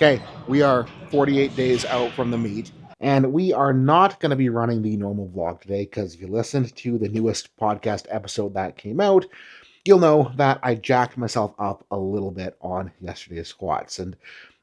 Okay, we are 48 days out from the meet, and we are not going to be running the normal vlog today because if you listened to the newest podcast episode that came out, you'll know that I jacked myself up a little bit on yesterday's squats. And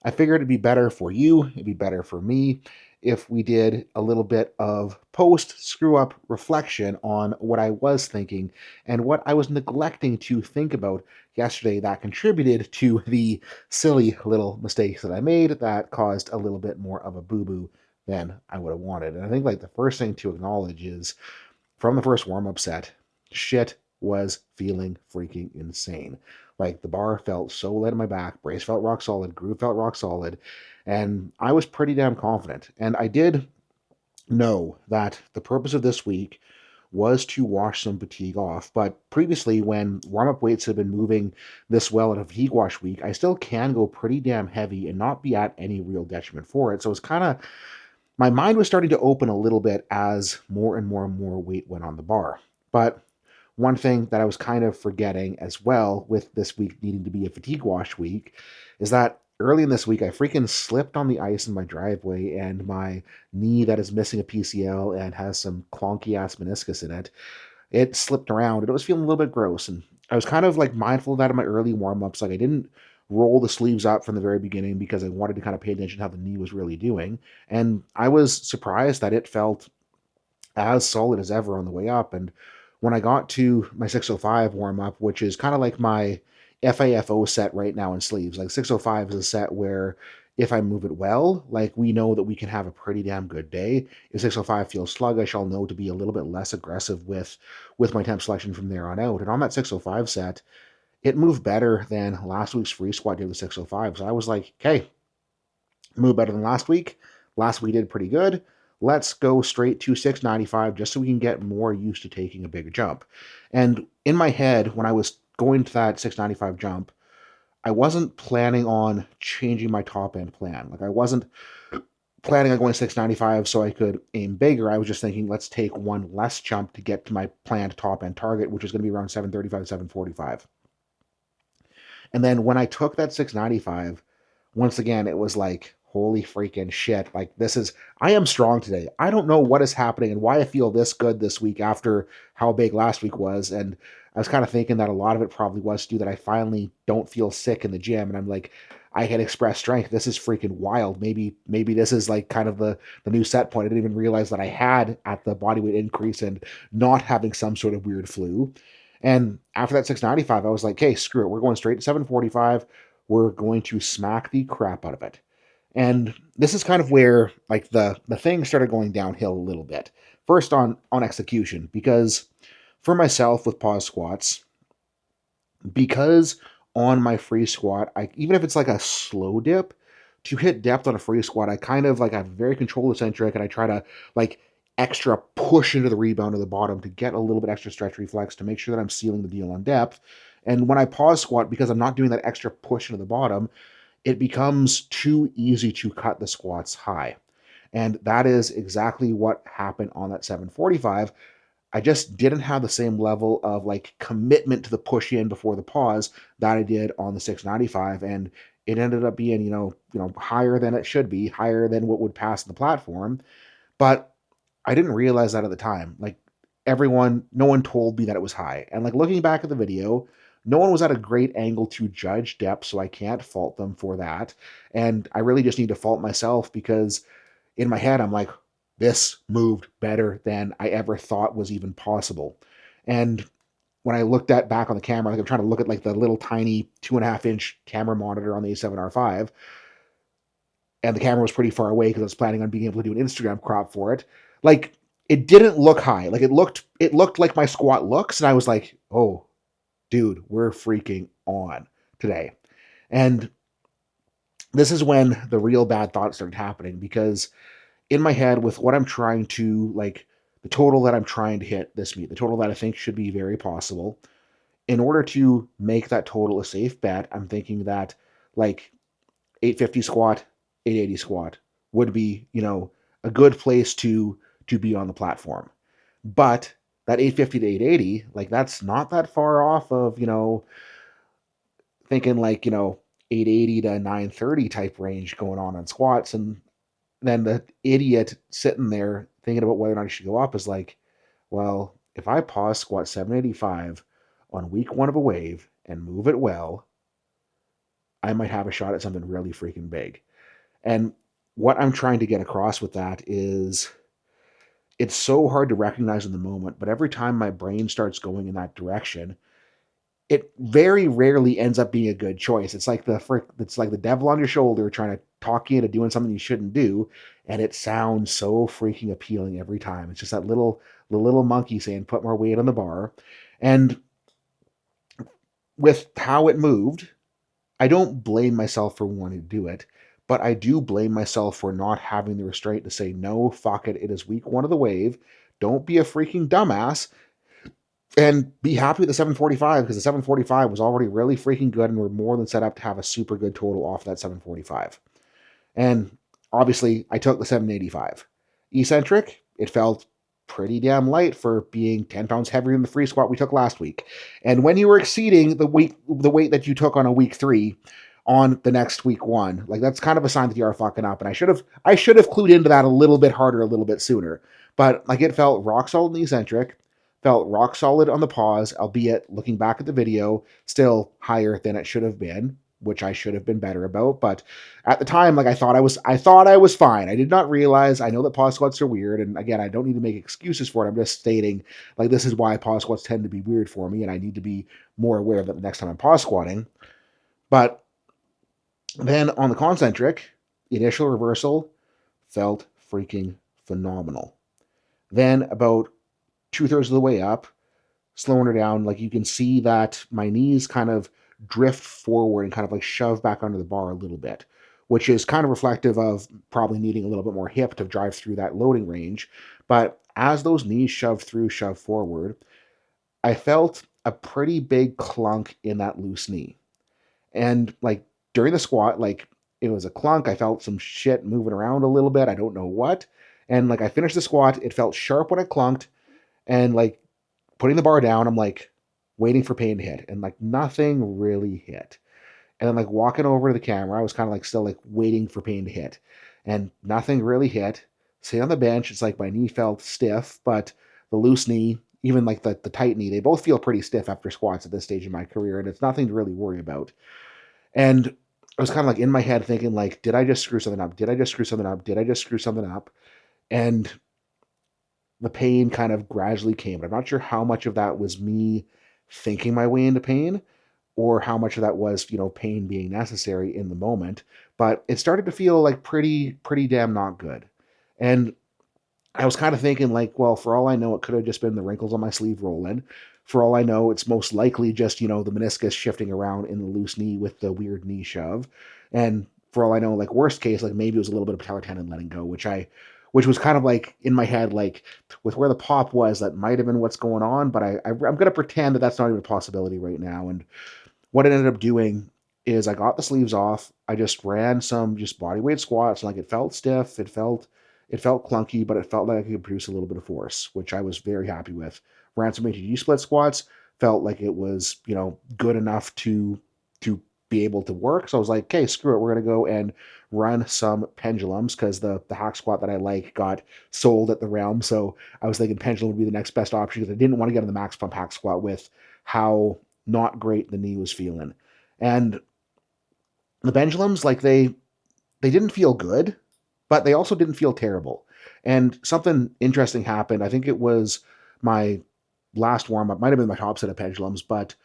I figured it'd be better for you, it'd be better for me if we did a little bit of post screw up reflection on what I was thinking and what I was neglecting to think about yesterday that contributed to the silly little mistakes that I made that caused a little bit more of a boo boo than I would have wanted. And I think like the first thing to acknowledge is from the first warm up set, shit was feeling freaking insane. Like the bar felt so light on my back, brace felt rock solid, groove felt rock solid, and I was pretty damn confident. And I did know that the purpose of this week was to wash some fatigue off. But previously, when warm up weights have been moving this well in a fatigue wash week, I still can go pretty damn heavy and not be at any real detriment for it. So it's kind of my mind was starting to open a little bit as more and more and more weight went on the bar. But one thing that I was kind of forgetting as well with this week needing to be a fatigue wash week is that early in this week I freaking slipped on the ice in my driveway and my knee that is missing a PCL and has some clunky ass meniscus in it slipped around and it was feeling a little bit gross. And I was kind of like mindful of that in my early warm ups. Like I didn't roll the sleeves up from the very beginning because I wanted to kind of pay attention to how the knee was really doing. And I was surprised that it felt as solid as ever on the way up. And when I got to my 605 warm up, which is kind of like my FAFO set right now in sleeves, like 605 is a set where if I move it well, like we know that we can have a pretty damn good day. If 605 feels sluggish, I'll know to be a little bit less aggressive with my temp selection from there on out. And on that 605 set, it moved better than last week's free squat did with 605. So I was like, okay, moved better than last week. Last week did pretty good. Let's go straight to 695 just so we can get more used to taking a bigger jump. And in my head, when I was going to that 695 jump, I wasn't planning on changing my top end plan. Like I wasn't planning on going 695 so I could aim bigger. I was just thinking, let's take one less jump to get to my planned top end target, which is going to be around 735, 745. And then when I took that 695, once again, it was like, holy freaking shit. Like, I am strong today. I don't know what is happening and why I feel this good this week after how big last week was. And I was kind of thinking that a lot of it probably was due that I finally don't feel sick in the gym. And I'm like, I can express strength. This is freaking wild. Maybe this is like kind of the new set point. I didn't even realize that I had at the body weight increase and not having some sort of weird flu. And after that 695, I was like, hey, screw it. We're going straight to 745. We're going to smack the crap out of it. And this is kind of where like the thing started going downhill a little bit. First on execution, because for myself with pause squats, because on my free squat, I even if it's like a slow dip, to hit depth on a free squat, I kind of like I'm very control eccentric and I try to like extra push into the rebound of the bottom to get a little bit extra stretch reflex to make sure that I'm sealing the deal on depth. And when I pause squat, because I'm not doing that extra push into the bottom, it becomes too easy to cut the squats high. And that is exactly what happened on that 745. I just didn't have the same level of like commitment to the push in before the pause that I did on the 695. And it ended up being, higher than it should be, higher than what would pass the platform. But I didn't realize that at the time. Like no one told me that it was high. And like looking back at the video, no one was at a great angle to judge depth, so I can't fault them for that. And I really just need to fault myself because in my head, I'm like, this moved better than I ever thought was even possible. And when I looked at back on the camera, like I'm trying to look at like the little tiny 2.5-inch camera monitor on the A7R5, and the camera was pretty far away because I was planning on being able to do an Instagram crop for it. Like it didn't look high. Like it looked like my squat looks, and I was like, oh, dude, we're freaking on today. And this is when the real bad thoughts started happening because in my head with what I'm trying to like the total that I'm trying to hit this meet, the total that I think should be very possible, in order to make that total a safe bet, I'm thinking that like 850 squat, 880 squat would be, a good place to be on the platform. But that 850 to 880, like that's not that far off of, thinking like, 880 to 930 type range going on squats. And then the idiot sitting there thinking about whether or not he should go up is like, well, if I pause squat 785 on week 1 of a wave and move it well, I might have a shot at something really freaking big. And what I'm trying to get across with that is it's so hard to recognize in the moment, but every time my brain starts going in that direction, it very rarely ends up being a good choice. It's like the devil on your shoulder trying to talk you into doing something you shouldn't do, and it sounds so freaking appealing every time. It's just that little monkey saying, "Put more weight on the bar," and with how it moved, I don't blame myself for wanting to do it, but I do blame myself for not having the restraint to say, no, fuck it. It is week 1 of the wave. Don't be a freaking dumbass and be happy with the 745 because the 745 was already really freaking good and we're more than set up to have a super good total off that 745. And obviously, I took the 785. Eccentric, it felt pretty damn light for being 10 pounds heavier than the free squat we took last week. And when you were exceeding the weight that you took on a week 3 on the next week 1, like that's kind of a sign that you are fucking up. And I should have clued into that a little bit harder, a little bit sooner. But like it felt rock solid in the eccentric, felt rock solid on the pause, albeit looking back at the video, still higher than it should have been, which I should have been better about. But at the time, like I thought I was fine. I did not realize. I know that pause squats are weird, and again, I don't need to make excuses for it. I'm just stating like this is why pause squats tend to be weird for me, and I need to be more aware of it the next time I'm pause squatting. But then on the concentric, the initial reversal felt freaking phenomenal. Then about 2/3 of the way up, slowing her down, like you can see that my knees kind of drift forward and kind of like shove back under the bar a little bit, which is kind of reflective of probably needing a little bit more hip to drive through that loading range. But as those knees shove forward, I felt a pretty big clunk in that loose knee. And like during the squat, like it was a clunk. I felt some shit moving around a little bit. I don't know what. And like I finished the squat, it felt sharp when it clunked. And like putting the bar down, I'm like waiting for pain to hit, and like nothing really hit. And then like walking over to the camera, I was kind of like still like waiting for pain to hit, and nothing really hit. Sitting on the bench, it's like my knee felt stiff, but the loose knee, even like the tight knee, they both feel pretty stiff after squats at this stage in my career, and it's nothing to really worry about. And I was kind of like in my head thinking like, did I just screw something up? Did I just screw something up? Did I just screw something up? And the pain kind of gradually came. But I'm not sure how much of that was me thinking my way into pain or how much of that was, pain being necessary in the moment. But it started to feel like pretty damn not good. And I was kind of thinking like, well, for all I know, it could have just been the wrinkles on my sleeve rolling. For all I know, it's most likely just, the meniscus shifting around in the loose knee with the weird knee shove. And for all I know, like worst case, like maybe it was a little bit of patellar tendon letting go, which was kind of like in my head, like with where the pop was, that might have been what's going on. But I'm going to pretend that that's not even a possibility right now. And what it ended up doing is I got the sleeves off. I just ran some just body weight squats. Like it felt stiff. It felt clunky, but it felt like I could produce a little bit of force, which I was very happy with. Ran some ATG split squats. Felt like it was, good enough to be able to work. So I was like, okay, screw it. We're going to go and run some pendulums because the hack squat that I like got sold at the Realm. So I was thinking pendulum would be the next best option because I didn't want to get on the max pump hack squat with how not great the knee was feeling. And the pendulums, like they didn't feel good, but they also didn't feel terrible. And something interesting happened. I think it was my last warm up, might have been my top set of pendulums, but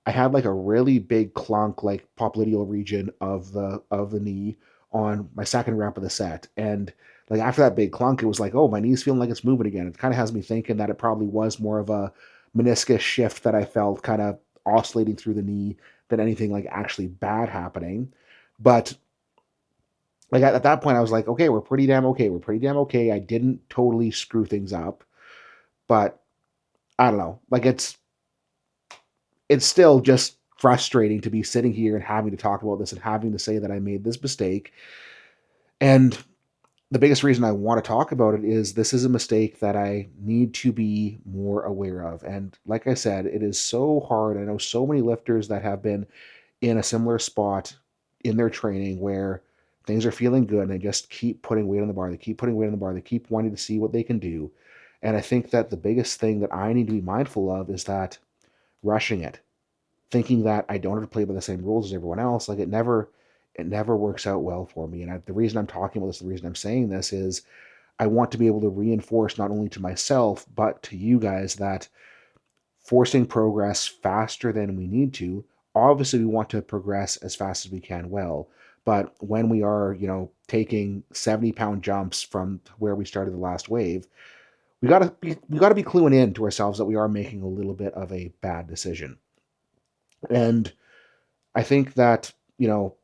I had like a really big clunk, like popliteal region of the knee on my second rep of the set. And like after that big clunk, it was like, oh, my knee's feeling like it's moving again. It kind of has me thinking that it probably was more of a meniscus shift that I felt kind of oscillating through the knee than anything like actually bad happening. But like at that point, I was like, okay, we're pretty damn okay. We're pretty damn okay. I didn't totally screw things up, but I don't know. Like it's still just frustrating to be sitting here and having to talk about this and having to say that I made this mistake. And the biggest reason I want to talk about it is this is a mistake that I need to be more aware of. And like I said, it is so hard. I know so many lifters that have been in a similar spot in their training where things are feeling good and they just keep putting weight on the bar. They keep putting weight on the bar. They keep wanting to see what they can do. And I think that the biggest thing that I need to be mindful of is that rushing it, thinking that I don't have to play by the same rules as everyone else, like it never works out well for me. And the reason I'm talking about this, the reason I'm saying this is I want to be able to reinforce not only to myself, but to you guys that forcing progress faster than we need to. Obviously, we want to progress as fast as we can well. But when we are, taking 70-pound jumps from where we started the last wave, we gotta be cluing in to ourselves that we are making a little bit of a bad decision. And I think that,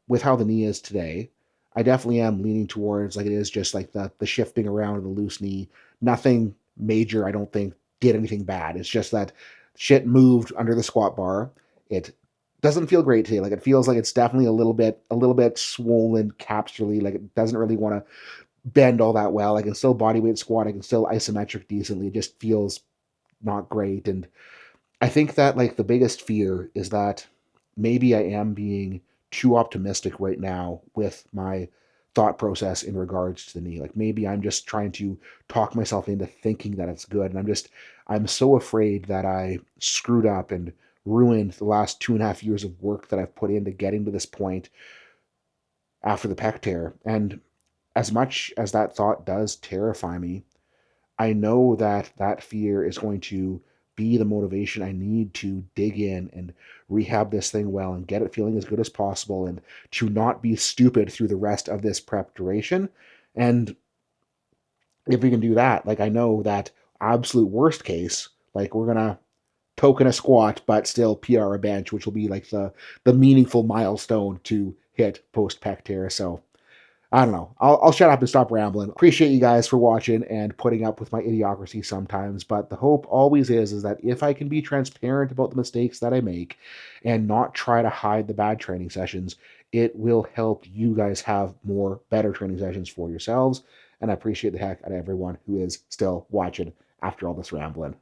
with how the knee is today, I definitely am leaning towards like it is just like the shifting around of the loose knee. Nothing major, I don't think, did anything bad. It's just that shit moved under the squat bar. It doesn't feel great today. Like it feels like it's definitely a little bit swollen capsularly. Like it doesn't really want to bend all that well. I can still bodyweight squat. I can still isometric decently. It just feels not great. And I think that like the biggest fear is that maybe I am being too optimistic right now with my thought process in regards to the knee. Like maybe I'm just trying to talk myself into thinking that it's good. And I'm so afraid that I screwed up and ruined the last 2.5 years of work that I've put into getting to this point after the pec tear. And as much as that thought does terrify me, I know that that fear is going to be the motivation I need to dig in and rehab this thing well and get it feeling as good as possible and to not be stupid through the rest of this prep duration. And if we can do that, like I know that absolute worst case, like we're gonna token a squat but still PR a bench, which will be like the meaningful milestone to hit post pec tear. So I don't know. I'll shut up and stop rambling. Appreciate you guys for watching and putting up with my idiocracy sometimes. But the hope always is that if I can be transparent about the mistakes that I make and not try to hide the bad training sessions, it will help you guys have more better training sessions for yourselves. And I appreciate the heck out of everyone who is still watching after all this rambling.